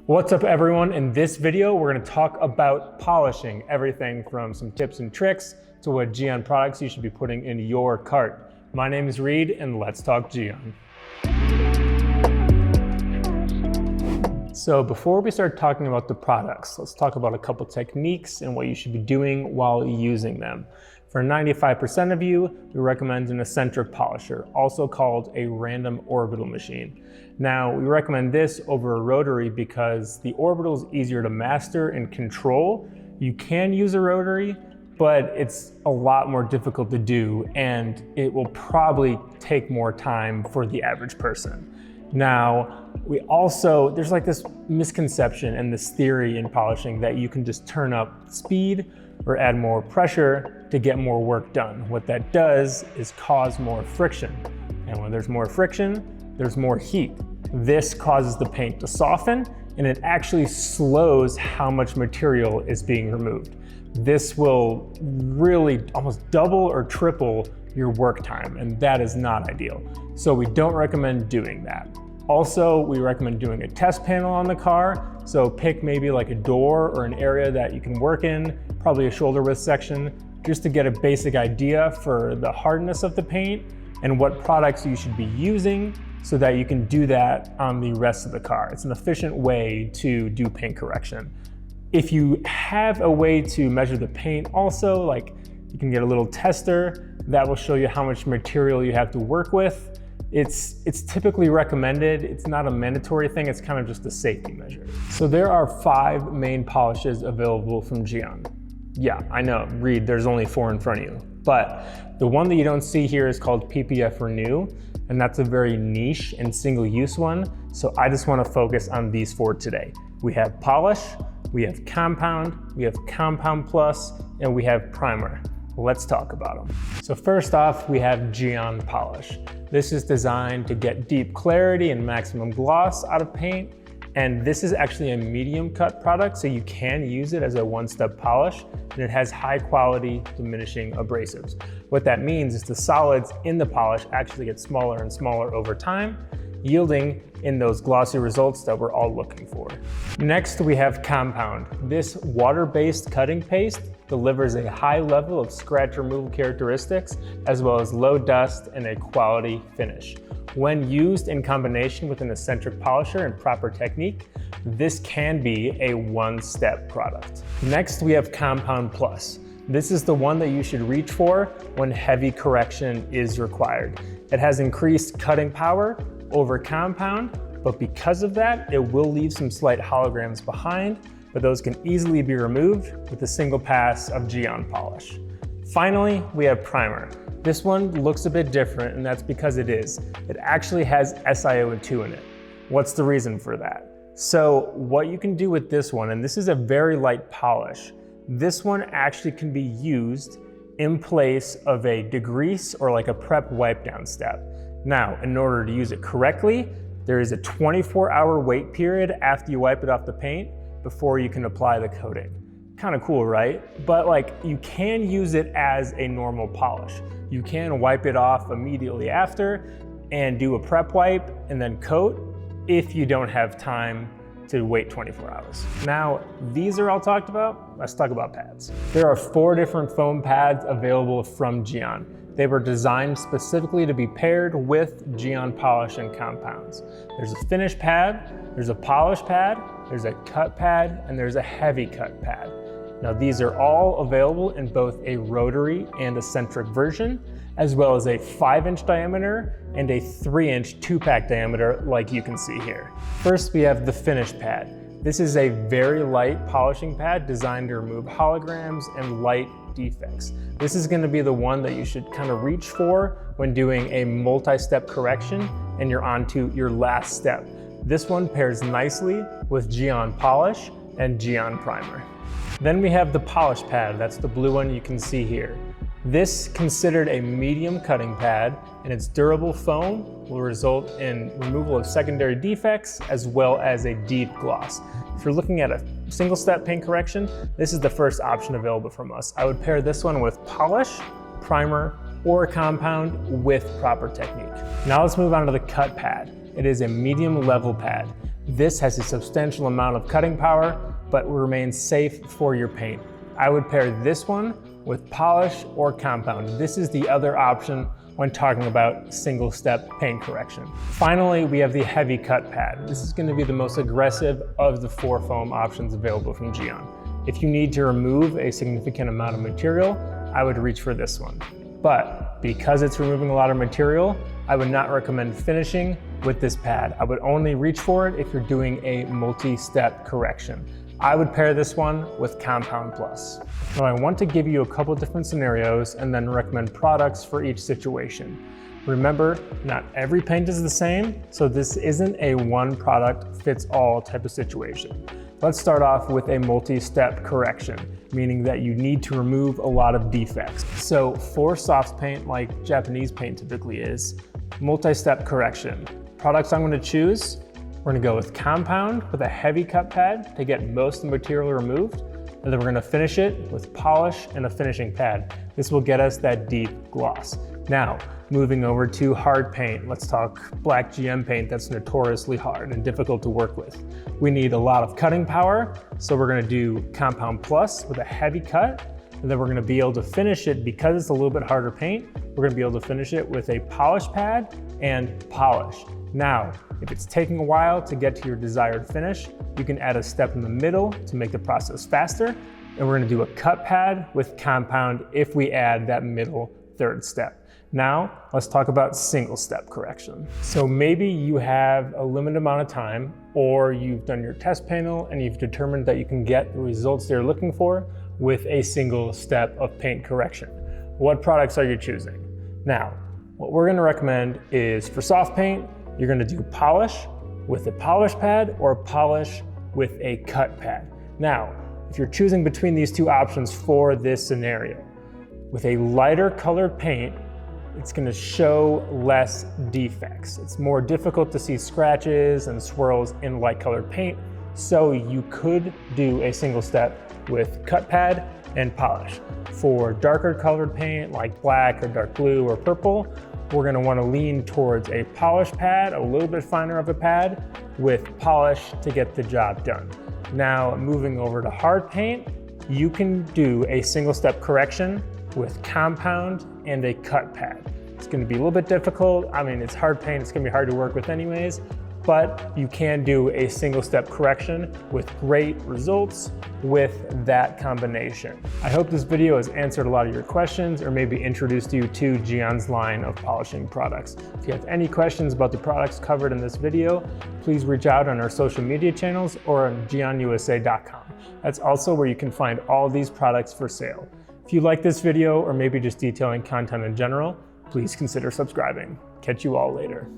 What's up everyone? In this video, we're gonna talk about polishing, everything from some tips and tricks to what Gyeon products you should be putting in your cart. My name is Reed and let's talk Gyeon. So before we start talking about the products, let's talk about a couple techniques and what you should be doing while using them. For 95% of you, we recommend an eccentric polisher, also called a random orbital machine. Now, we recommend this over a rotary because the orbital is easier to master and control. You can use a rotary, but it's a lot more difficult to do, and it will probably take more time for the average person. Now, there's like this misconception and this theory in polishing that you can just turn up speed or add more pressure to get more work done. What that does is cause more friction. And when there's more friction, there's more heat. This causes the paint to soften, and it actually slows how much material is being removed. This will really almost double or triple your work time, and that is not ideal. So we don't recommend doing that. Also, we recommend doing a test panel on the car. So pick maybe like a door or an area that you can work in, probably a shoulder width section, just to get a basic idea for the hardness of the paint and what products you should be using so that you can do that on the rest of the car. It's an efficient way to do paint correction. If you have a way to measure the paint also, like you can get a little tester that will show you how much material you have to work with. It's typically recommended. It's not a mandatory thing. It's kind of just a safety measure. So there are 5 main polishes available from Gyeon. Yeah, I know, Reed, there's only 4 in front of you. But the one that you don't see here is called PPF Renew, and that's a very niche and single-use one. So I just want to focus on these 4 today. We have Polish, we have Compound, we have Compound Plus, and we have Primer. Let's talk about them. So first off, we have Gyeon Polish. This is designed to get deep clarity and maximum gloss out of paint. And this is actually a medium cut product, so you can use it as a one-step polish, and it has high quality diminishing abrasives. What that means is the solids in the polish actually get smaller and smaller over time, yielding in those glossy results that we're all looking for. Next, we have Compound. This water-based cutting paste delivers a high level of scratch removal characteristics, as well as low dust and a quality finish. When used in combination with an eccentric polisher and proper technique, this can be a one-step product. Next, we have Compound Plus. This is the one that you should reach for when heavy correction is required. It has increased cutting power over Compound, but because of that, it will leave some slight holograms behind, but those can easily be removed with a single pass of Gyeon polish. Finally, we have Primer. This one looks a bit different, and that's because it is. It actually has SiO2 in it. What's the reason for that? So what you can do with this one, and this is a very light polish, this one actually can be used in place of a degrease or like a prep wipe down step. Now, in order to use it correctly, there is a 24-hour wait period after you wipe it off the paint before you can apply the coating. Kind of cool, right? But like, you can use it as a normal polish. You can wipe it off immediately after and do a prep wipe and then coat if you don't have time to wait 24 hours. Now, these are all talked about. Let's talk about pads. There are 4 different foam pads available from Gyeon. They were designed specifically to be paired with Gyeon polish and compounds. There's a finish pad, there's a polish pad, there's a cut pad, and there's a heavy cut pad. Now these are all available in both a rotary and eccentric version, as well as a 5-inch diameter and a 3-inch 2-pack diameter like you can see here. First, we have the finish pad. This is a very light polishing pad designed to remove holograms and light defects. This is going to be the one that you should kind of reach for when doing a multi-step correction and you're on to your last step. This one pairs nicely with Gyeon Polish and Gyeon Primer. Then we have the polish pad. That's the blue one you can see here. This, considered a medium cutting pad, and its durable foam will result in removal of secondary defects as well as a deep gloss. If you're looking at a single step paint correction, this is the first option available from us. I would pair this one with polish, primer, or compound with proper technique. Now let's move on to the cut pad. It is a medium level pad. This has a substantial amount of cutting power, but remains safe for your paint. I would pair this one with polish or compound. This is the other option when talking about single-step paint correction. Finally, we have the heavy cut pad. This is going to be the most aggressive of the 4 foam options available from Gyeon. If you need to remove a significant amount of material, I would reach for this one. But because it's removing a lot of material, I would not recommend finishing with this pad. I would only reach for it if you're doing a multi-step correction. I would pair this one with Compound Plus. Now I want to give you a couple different scenarios and then recommend products for each situation. Remember, not every paint is the same, so this isn't a one product fits all type of situation. Let's start off with a multi-step correction, meaning that you need to remove a lot of defects. So for soft paint, like Japanese paint typically is, multi-step correction. Products I'm going to choose, we're going to go with compound with a heavy cut pad to get most of the material removed, and then we're going to finish it with polish and a finishing pad. This will get us that deep gloss. Now, moving over to hard paint, let's talk black GM paint that's notoriously hard and difficult to work with. We need a lot of cutting power, so we're going to do Compound Plus with a heavy cut, and then we're going to be able to finish it, because it's a little bit harder paint, we're going to be able to finish it with a polish pad and polish. Now, if it's taking a while to get to your desired finish, you can add a step in the middle to make the process faster, and we're going to do a cut pad with compound if we add that middle third step. Now, let's talk about single step correction. So maybe you have a limited amount of time, or you've done your test panel and you've determined that you can get the results you're looking for with a single step of paint correction. What products are you choosing? Now, what we're going to recommend is for soft paint, you're going to do polish with a polish pad or polish with a cut pad. Now, if you're choosing between these two options for this scenario, with a lighter colored paint, it's going to show less defects. It's more difficult to see scratches and swirls in light colored paint, so you could do a single step with cut pad and polish. For darker colored paint like black or dark blue or purple, we're going to want to lean towards a polish pad, a little bit finer of a pad, with polish to get the job done. Now, moving over to hard paint, you can do a single step correction with compound and a cut pad. It's going to be a little bit difficult. I mean, it's hard paint, it's going to be hard to work with anyways, but you can do a single step correction with great results with that combination. I hope this video has answered a lot of your questions, or maybe introduced you to Gyeon's line of polishing products. If you have any questions about the products covered in this video, please reach out on our social media channels or on GyeonUSA.com. That's also where you can find all these products for sale. If you like this video, or maybe just detailing content in general, please consider subscribing. Catch you all later.